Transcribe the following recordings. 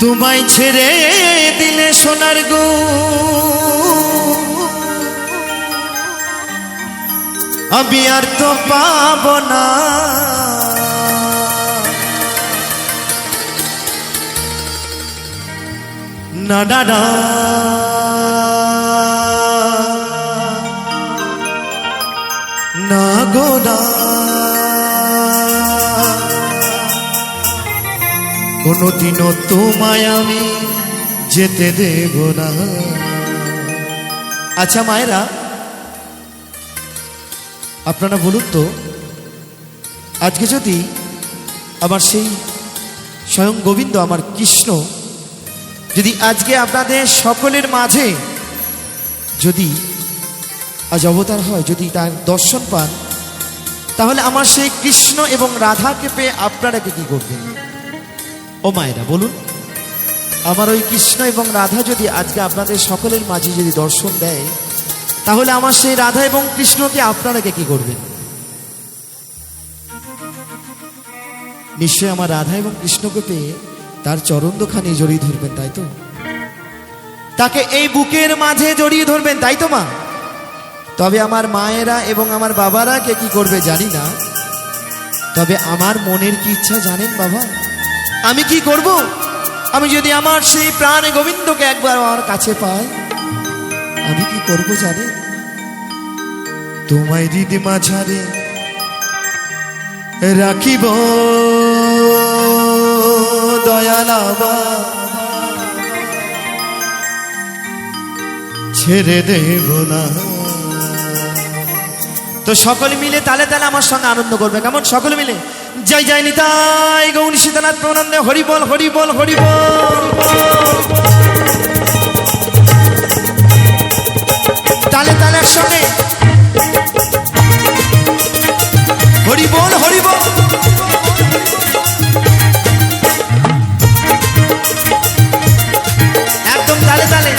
তোমায় ছেড়ে দিলে সোনার গো আমি আর তো পাবো না, না না না না গো না, কোনদিনও তোমায় আমি যেতে দেব না। আচ্ছা মায়েরা, আপনারা বলুন তো, আজকে যদি আমার সেই স্বয়ং গোবিন্দ আমার কৃষ্ণ যদি আজকে আপনাদের সকলের মাঝে যদি আজ অবতার হয়, যদি তার দর্শন পান, তাহলে আমার সেই কৃষ্ণ এবং রাধাকে পেয়ে আপনারা কি করবেন? ও মায়েরা বলুন, আমার ওই কৃষ্ণ এবং রাধা যদি আজকে আপনাদের সকলের মাঝে যদি দর্শন দেয়, তাহলে আমার সেই রাধা এবং কৃষ্ণকে আপনারা কি করবেন? নিশ্চয় আমার রাধা এবং কৃষ্ণকে পেয়ে তার চরণ দুখানি জড়িয়ে ধরবেন, তাই তো? তাকে এই বুকের মাঝে জড়িয়ে ধরবেন, তাই তো মা? তবে আমার মায়েরা এবং আমার বাবারা কে কি করবে জানি না, তবে আমার মনের কি ইচ্ছা জানেন বাবা? আমি কি করব? আমি যদি আমার সেই প্রাণ গোবিন্দকে একবার আমার কাছে পাই, আমি কি করব জানেন? তোমায় হৃদ মাঝারে রাখিব দয়ালাবা, ছেড়ে দেব না। তো সকলে মিলে তালে তালে আমার সঙ্গে আনন্দ করবে, কেমন? সকলে মিলে জয় জয় নিতাই গৌর সীতানাথ প্রণন্দে, হরি বল হরি বল হরি বল। তালে তালে একসঙ্গে হরি বল হরি বল। একদম তালে তালে।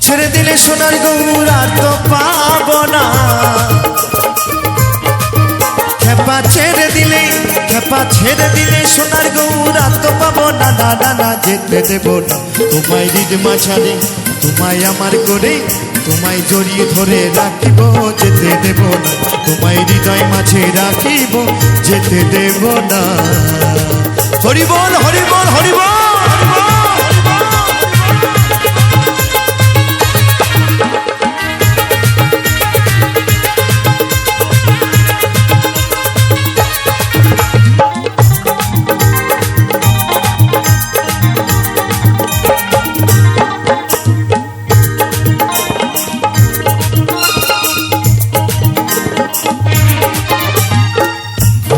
ছেড়ে দিলে সোনার গৌর আর তো পাবো না, খেপা ছেড়ে দিলে সোনার গৌর আর তো পাবো না, না না না যেতে দেব না। তোমায় হৃদ মাঝারে তোমায় আমার করে তোমায় জড়িয়ে ধরে রাখিব, যেতে দেব না। তোমায় হৃদয় মাঝে রাখিব, যেতে দেব না। হরি বল হরি বল হরি বল।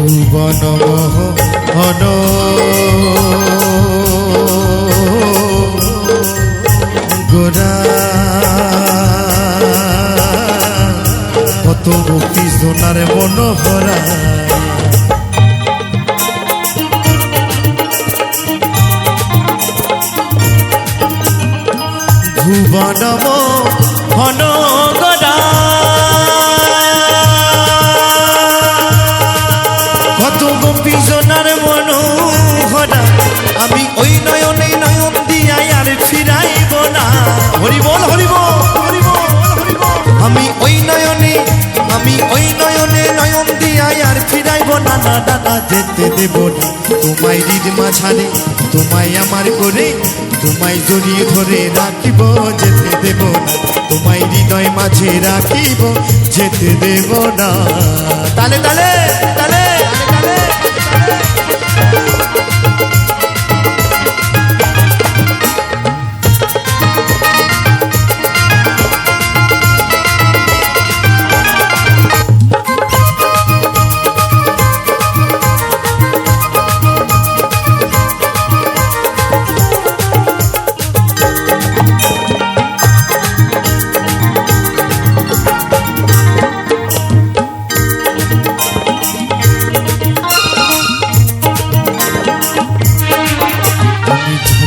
ভুবন মোহন গোরা কত গোপী সোনার মনোহরা, ভুবন মোহন গোরা কত গোপী সোনার মনোহরা, আমি ওই নয়নে নয়ন দিয়াই আর ফিরাইব না। হরি বল হরি বল হরি বল হরি বল। আমি ওই নয়নে নয়ন দিয়াই আর ফিরাইব না, না না না যেতে দেব না। তোমায় হৃদ মাঝারে তোমায় আমার করে তোমায় জড়িয়ে ধরে রাখিব, যেতে দেব না। তোমায় হৃদয় মাঝে রাখিব, যেতে দেব না। তালে তালে তালে তালে।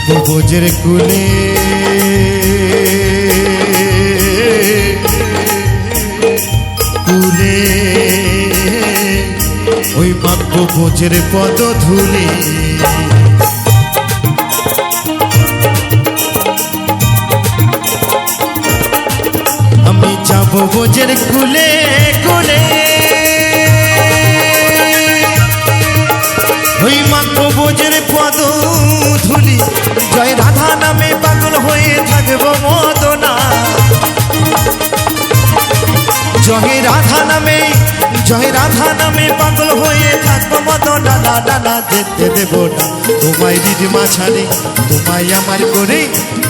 ভোজের কুলে কুলে ওই মাগবো ভোজের পদ ধুলে আমি যাব ভোজের কুলে কুলে ওই মাগবো ভোজের পদ ধুলি জয় রাধা নামে পাগল হয়ে থাকবো মদনা জয় রাধা নামে পাগল হয়ে থাকবো মদনা না না না যেতে দেব না তোমায় হৃদ মাঝারে তোমায় আমার করে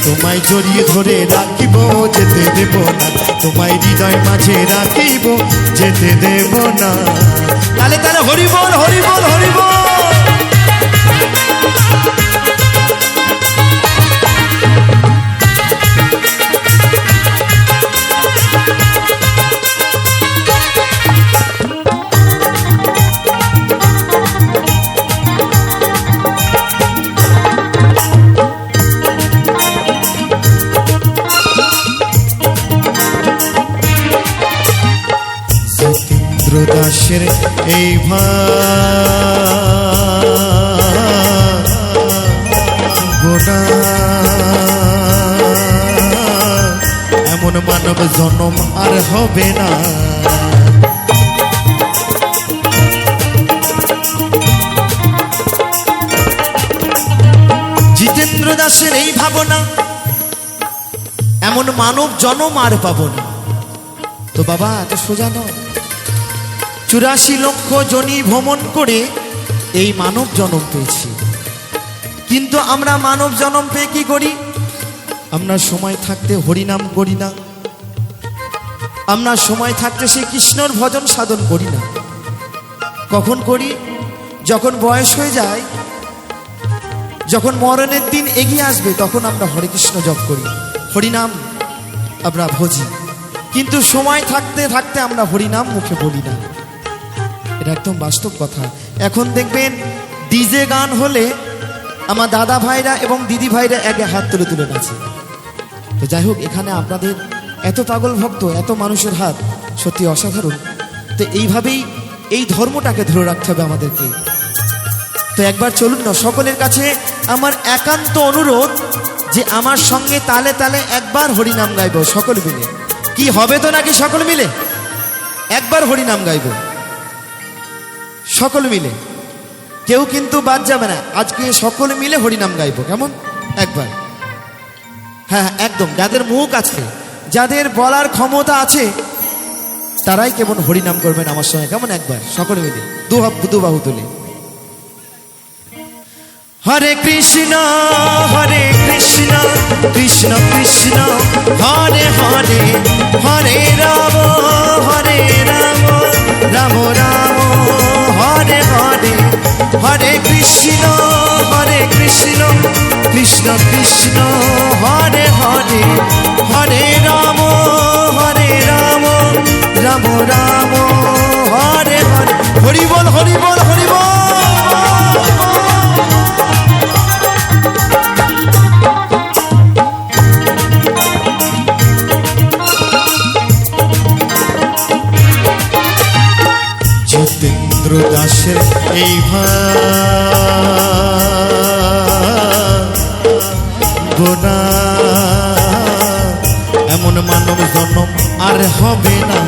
তোমায় জড়িয়ে ধরে রাখিব যেতে দেব না তোমায় হৃদয় মাঝে রাখিব যেতে দেব না তালে তালে হরি বল হরি বল হরি বল দাসের এই ভাবনা এমন মানব জন্ম আর হবে না জিতেন্দ্র দাসের এই ভাবনা এমন মানব জন্ম আর পাবো না তো বাবা এত সোজা নয় 84 লক্ষ জনি ভ্রমণ করে এই মানব জন্ম পেয়েছি কিন্তু আমরা মানব জন্ম পেয়ে কি করি আমরা সময় থাকতে হরিনাম করি না আমরা সময় থাকতে সেই কৃষ্ণর ভজন সাধন করি না কখন করি যখন বয়স হয়ে যায় যখন মরণের দিন এগিয়ে আসবে তখন আমরা হরে কৃষ্ণ জপ করি হরিনাম আমরা ভজি কিন্তু সময় থাকতে থাকতে আমরা হরিনাম মুখে বলি না এটা একদম বাস্তব কথা এখন দেখবেন ডিজে গান হলে আমার দাদা ভাইরা এবং দিদি ভাইরা একে হাত তুলে তুলে নাচে তো যাই হোক এখানে আপনাদের এত পাগল ভক্ত এত মানুষের হাত সত্যি অসাধারণ তো এইভাবেই এই ধর্মটাকে ধরে রাখতে হবে আমাদেরকে তো একবার চলুন না সকলের কাছে আমার একান্ত অনুরোধ যে আমার সঙ্গে তালে তালে একবার হরিনাম গাইব সকল মিলে কি হবে তো নাকি সকল মিলে একবার হরিনাম গাইব সকল মিলে কেউ কিন্তু বাদ যাবে না আজকে সকলে মিলে হরিনাম গাইব কেমন একবার হ্যাঁ একদম যাদের মুখ আছে যাদের বলার ক্ষমতা আছে তারাই কেবল হরিনাম করবেন আমার সঙ্গে কেমন একবার সকলে মিলে দু বাহু তুলে হরে কৃষ্ণ কৃষ্ণ কৃষ্ণ হরে হরে হরে রাম রাম রাম হরে হরে হরে কৃষ্ণ কৃষ্ণ কৃষ্ণ হরে হরে হরে রাম রাম রাম হরে হরে হরি বল হরি বল হরি বল জিতেন্দ্র দাসের এই ভাবনা এমন মানব জন্ম আর হবে না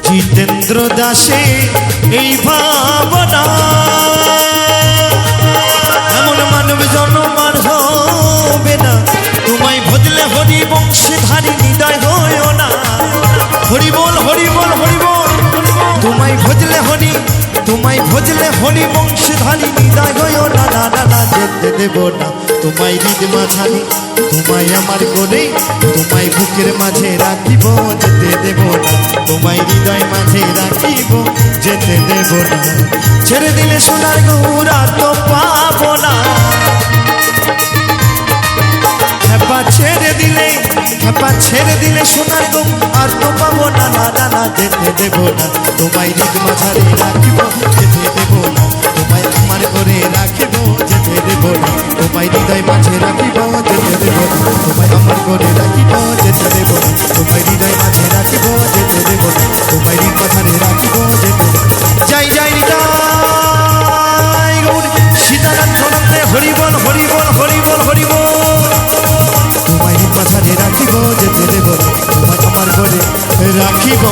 জিতেন্দ্র দাসে এই ভাবনা এমন মানব জন্ম আর হবে না তোমায় ভজলে হরি বংশে ধারী হৃদয় হয় না হরি বল হরি বল হরি বল তোমায় ভজলে হরি বংশে ধারী হৃদয় হয় না না না না যেতে দেব না তোমায় হৃদ মাঝারে তোমায় আমার করে তোমায় বুকের মাঝে রাখিব যেতে দেব না তোমায় হৃদয় মাঝে রাখিব যেতে দেব না ছেড়ে দিলে সোনার গৌরা তো পাবো না একবার ছেড়ে দিলে সোনার দুম আর তো পাবো না, না না না, যেতে দেব না তোমায় হৃদ মাঝারে রাখিব, যেতে দেব না তোমায় আমার করে রাখিব, যেতে দেব না তোমায় হৃদয় মাঝে রাখিব, যেতে দেব না তোমায় আমার করে রাখিব, যেতে দেব না তোমায় হৃদয় মাঝে রাখিব, যেতে দেব না তোমায় হৃদ মাঝারে রাখিব, যেতে দেব না। যাই যাই নিতাই গৌর সীতারাম চরণে হরি বল হরি বল হরি বল হরি বল। তোমায় হৃদ মাঝারে রাখিব, যেতে দেব না তোমায় আমার করে রাখিব।